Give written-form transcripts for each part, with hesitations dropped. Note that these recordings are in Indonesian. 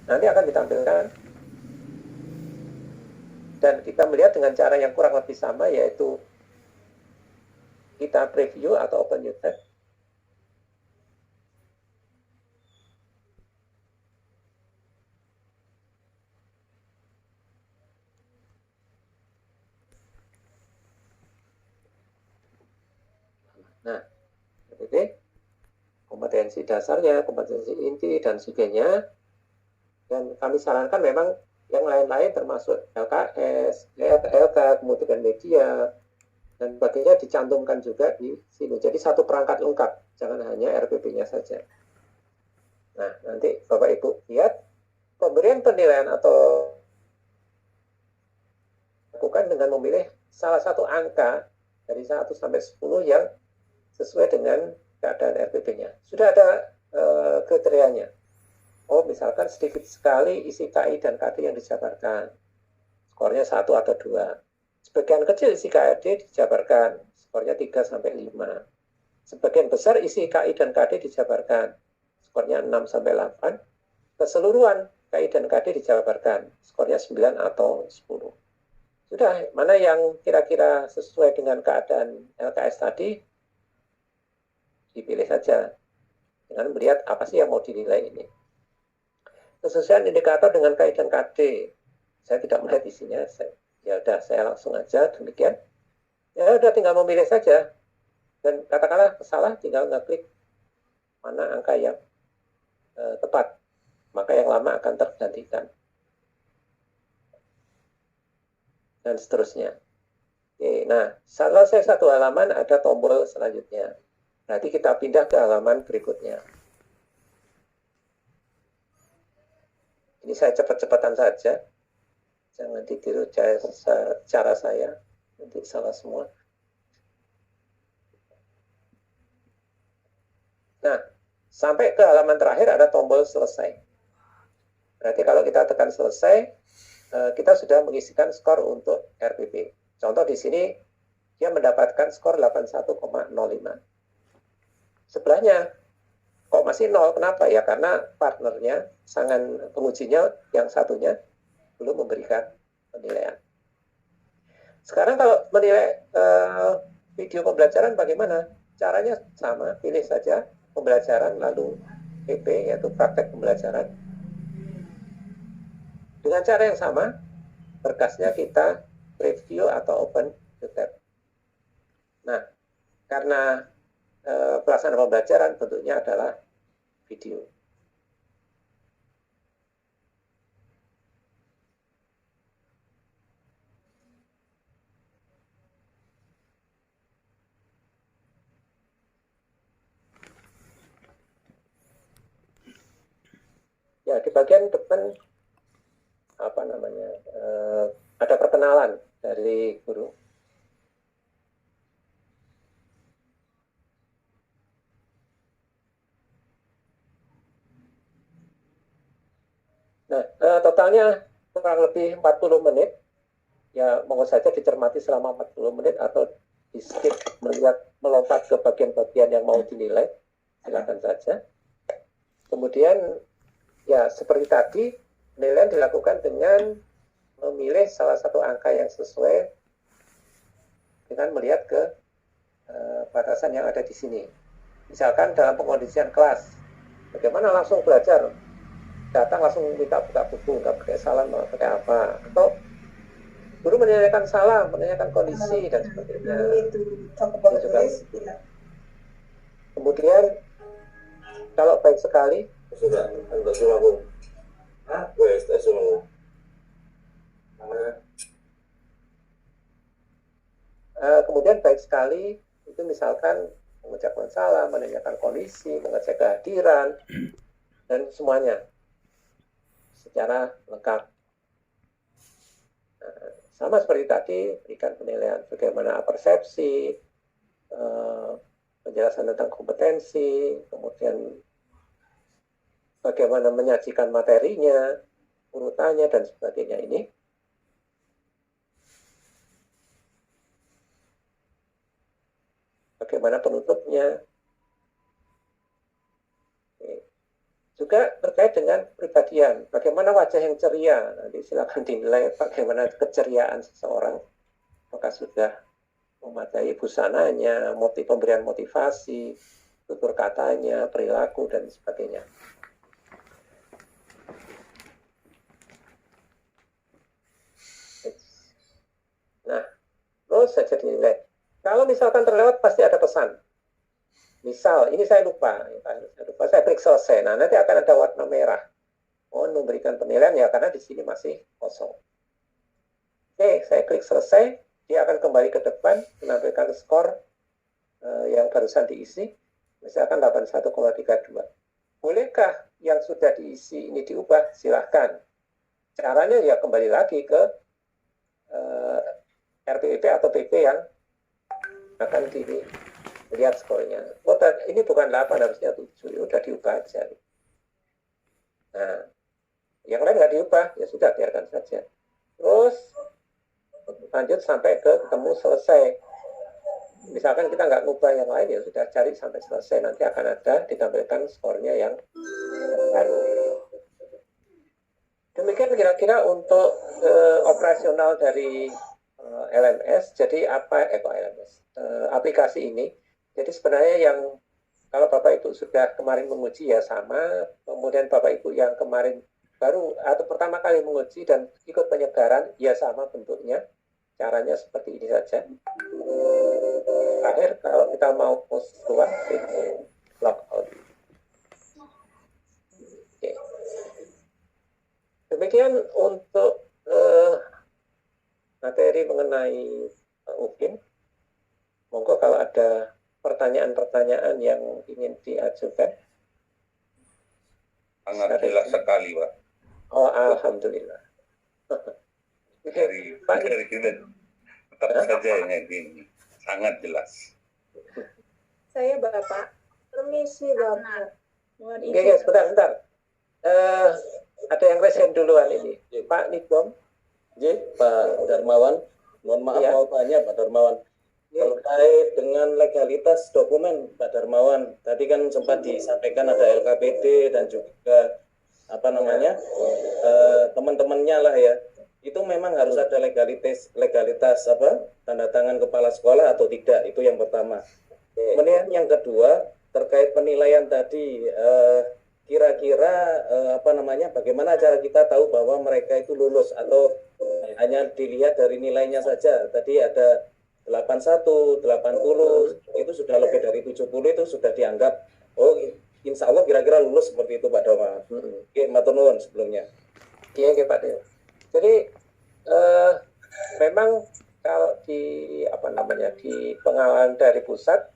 Nanti akan ditampilkan dan kita melihat dengan cara yang kurang lebih sama, yaitu kita preview atau open new tab. Nah, ini kompetensi dasarnya, kompetensi inti, dan sebagainya. Dan kami sarankan memang yang lain-lain termasuk LKS, LK, kemudian media, dan sebagainya dicantumkan juga di sini. Jadi satu perangkat lengkap, jangan hanya RPP-nya saja. Nah, nanti Bapak Ibu lihat pemberian penilaian atau lakukan dengan memilih salah satu angka dari 1 sampai 10 yang sesuai dengan keadaan RPP-nya. Sudah ada kriterianya. Oh, misalkan sedikit sekali isi KI dan KD yang dijabarkan. Skornya 1 atau 2. Sebagian kecil isi KD dijabarkan. Skornya 3 sampai 5. Sebagian besar isi KI dan KD dijabarkan. Skornya 6 sampai 8. Keseluruhan KI dan KD dijabarkan. Skornya 9 atau 10. Sudah, mana yang kira-kira sesuai dengan keadaan LKS tadi, dipilih saja. Dengan melihat apa sih yang mau dinilai ini. Kesesuaian indikator dengan KI dan KD. Saya tidak melihat isinya. Ya udah, saya langsung aja demikian. Ya udah, tinggal memilih saja. Dan katakanlah salah, tinggal ngeklik mana angka yang tepat. Maka yang lama akan tergantikan. Dan seterusnya. Oke, nah, selesai satu halaman ada tombol selanjutnya. Nanti kita pindah ke halaman berikutnya. Ini saya cepat-cepatan saja. Jangan ditiru cara saya. Nanti salah semua. Nah, sampai ke halaman terakhir ada tombol selesai. Berarti kalau kita tekan selesai, kita sudah mengisikan skor untuk RPP. Contoh di sini, dia mendapatkan skor 81,05. Sebelahnya, kok masih 0? Kenapa? Ya karena partnernya, pasangan pengujinya yang satunya belum memberikan penilaian. Sekarang kalau menilai video pembelajaran bagaimana? Caranya sama, pilih saja pembelajaran lalu PP, yaitu praktek pembelajaran. Dengan cara yang sama, berkasnya kita preview atau open the tab. Nah, karena pelaksanaan pembelajaran bentuknya adalah video. Ya, di bagian depan apa namanya, ada perkenalan dari guru. Nah, totalnya kurang lebih 40 menit. Ya, monggo saja dicermati selama 40 menit atau di skip melihat melompat ke bagian-bagian yang mau dinilai. Silakan saja. Kemudian, ya seperti tadi, penilaian dilakukan dengan memilih salah satu angka yang sesuai dengan melihat ke batasan yang ada di sini. Misalkan dalam pengondisian kelas, bagaimana langsung belajar, datang langsung minta buka buku, nggak pakai salam, nggak pakai apa, atau guru menanyakan salam, menanyakan kondisi dan sebagainya. Juga. Kemudian kalau baik sekali, kemudian baik sekali itu misalkan mengucapkan salam, menanyakan kondisi, mengecek kehadiran, dan semuanya secara lengkap. Nah, sama seperti tadi, berikan penilaian bagaimana persepsi, penjelasan tentang kompetensi, kemudian bagaimana menyajikan materinya, urutannya, dan sebagainya ini. Bagaimana penutupnya. Oke. Juga terkait dengan pribadian, bagaimana wajah yang ceria, nanti silakan dinilai bagaimana keceriaan seseorang, apakah sudah memadai busananya, pemberian motivasi, tutur katanya, perilaku, dan sebagainya. Nah, terus saja dinilai. Kalau misalkan terlewat, pasti ada pesan. Misal, ini saya lupa, saya klik selesai. Nah, nanti akan ada warna merah. Mohon memberikan penilaian ya, karena di sini masih kosong. Oke, saya klik selesai. Dia akan kembali ke depan, menampilkan skor yang barusan diisi. Misalkan 81,32. Bolehkah yang sudah diisi ini diubah? Silahkan. Caranya ya kembali lagi ke RPP atau PP yang akan dilihat skornya. Oh, ini bukan 8, harusnya 7. Ya udah diubah aja. Nah, yang lain nggak diubah, ya sudah biarkan saja. Terus lanjut sampai ke ketemu selesai. Misalkan kita nggak ngubah yang lain, ya sudah cari sampai selesai. Nanti akan ada ditampilkan skornya yang baru. Demikian kira-kira untuk operasional dari LMS. Jadi apa LMS? Aplikasi ini. Jadi sebenarnya yang kalau Bapak Ibu sudah kemarin menguji ya sama, kemudian Bapak Ibu yang kemarin baru atau pertama kali menguji dan ikut penyegaran ya sama bentuknya. Caranya seperti ini saja. Terakhir kalau kita mau post keluar, logout. Oke. Demikian untuk materi mengenai UPIN. Monggo kalau ada pertanyaan-pertanyaan yang ingin diajukan. Sangat jelas sekali, Pak. Oh, alhamdulillah. Dari kita tetap saja ini sangat jelas. Saya Bapak, permisi Bapak. Oke, sebentar. Ada yang resen duluan ini. Pak Nikom. Pak Darmawan, mohon maaf Ya. mau tanya Pak Darmawan. Terkait dengan legalitas dokumen Pak Darmawan, tadi kan sempat disampaikan ada LKPD dan juga teman-temannya lah ya. Itu memang harus ada legalitas tanda tangan kepala sekolah atau tidak, itu yang pertama. Kemudian yang kedua terkait penilaian tadi, kira-kira bagaimana cara kita tahu bahwa mereka itu lulus atau hanya dilihat dari nilainya saja. Tadi ada 81, 80, itu sudah lebih dari 70 itu sudah dianggap insya Allah kira-kira lulus seperti itu Pak Darmawan. Oke, matur nuwun sebelumnya. Iya, Pak Dewa. Jadi memang kalau di pengawalan dari pusat,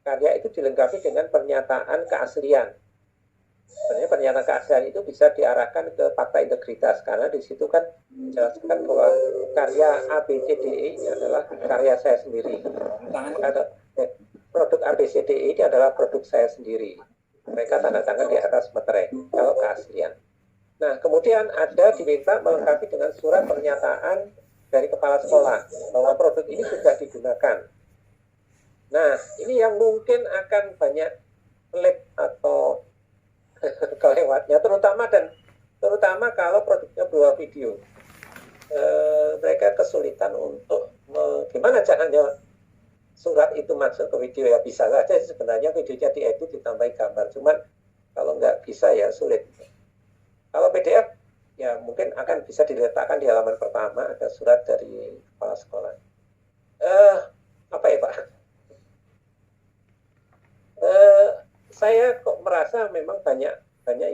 karya itu dilengkapi dengan pernyataan keaslian. Sebenarnya pernyataan keaslian itu bisa diarahkan ke fakta integritas, karena di situ kan menjelaskan bahwa karya ABCDE ini adalah karya saya sendiri. Produk ABCDE ini adalah produk saya sendiri. Mereka tanda tangan di atas materai, kalau keaslian. Nah, kemudian ada diminta melengkapi dengan surat pernyataan dari kepala sekolah bahwa produk ini sudah digunakan. Nah, ini yang mungkin akan banyak lab atau kelewatnya, terutama kalau produknya berupa video. Mereka kesulitan untuk gimana caranya surat itu masuk ke video. Ya bisa saja sebenarnya videonya diedit ditambahi gambar, cuman kalau nggak bisa ya sulit. Kalau PDF ya mungkin akan bisa diletakkan di halaman pertama, ada surat dari kepala sekolah. Apa ya Pak? Saya kok merasa memang banyak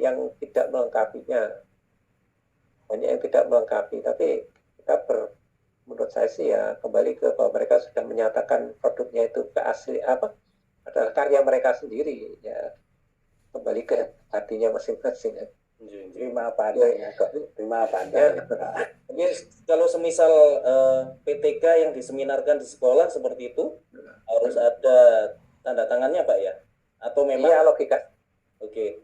yang tidak melengkapinya, tapi kita menurut saya sih ya kembali ke bahwa mereka sudah menyatakan produknya itu adalah karya mereka sendiri, ya kembali ke hatinya masing-masing. Terima apa adanya. Ini kalau semisal PTK yang diseminarkan di sekolah seperti itu harus ada tanda tangannya Pak ya? Atau memang? Iya, logika. Oke.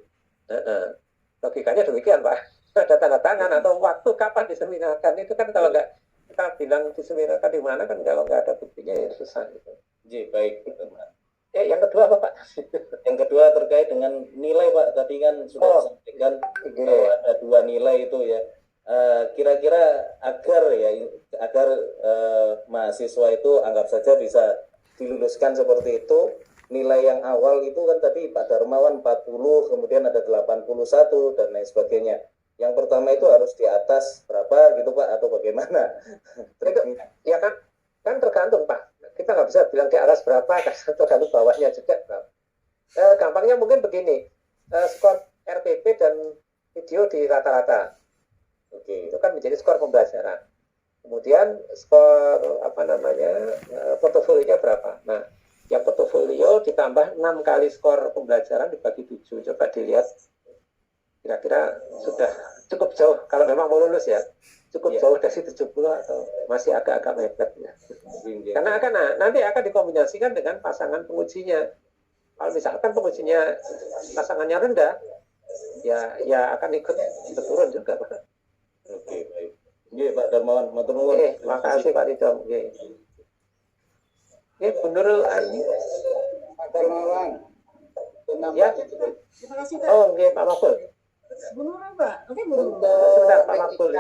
Logikanya demikian Pak. Ada tanda tangan atau waktu kapan diseminarkan itu kan kalau nggak kita bilang diseminarkan di mana kan kalau nggak ada buktinya ya susah gitu. Baik. Yang kedua apa Pak? Yang kedua terkait dengan nilai Pak, tadi kan sudah disampaikan bahwa ada 2 nilai itu ya. Kira-kira agar mahasiswa itu anggap saja bisa diluluskan seperti itu, nilai yang awal itu kan tadi Pak Darmawan 40, kemudian ada 81 dan lain sebagainya. Yang pertama itu harus di atas berapa gitu Pak, atau bagaimana? Ya kan tergantung Pak. Kita nggak bisa bilang di atas berapa, karena tergantung bawahnya juga. Gampangnya mungkin begini, skor RPP dan video di rata-rata. Oke, itu kan menjadi skor pembelajaran. Kemudian skor portofolionya berapa? Nah, yang portofolio ditambah 6 kali skor pembelajaran dibagi 7. Coba dilihat kira-kira sudah cukup jauh kalau memang mau lulus ya. Cukup jauh dari 70 atau masih agak-agak mepet ya. Karena nanti akan dikombinasikan dengan pasangan pengujinya. Kalau misalkan pengujinya pasangannya rendah, ya akan ikut turun juga Pak. Oke, baik. Iya Pak Darmawan, matur nuwun. Makasih Pak Ridho. Bu Nurul Aini. Pak Darmawan. Ya. Terima kasih Pak. Oh, Pak Makbul. Bu Nurul Pak. Oke Bu Nurul. Sebentar Pak Makbul.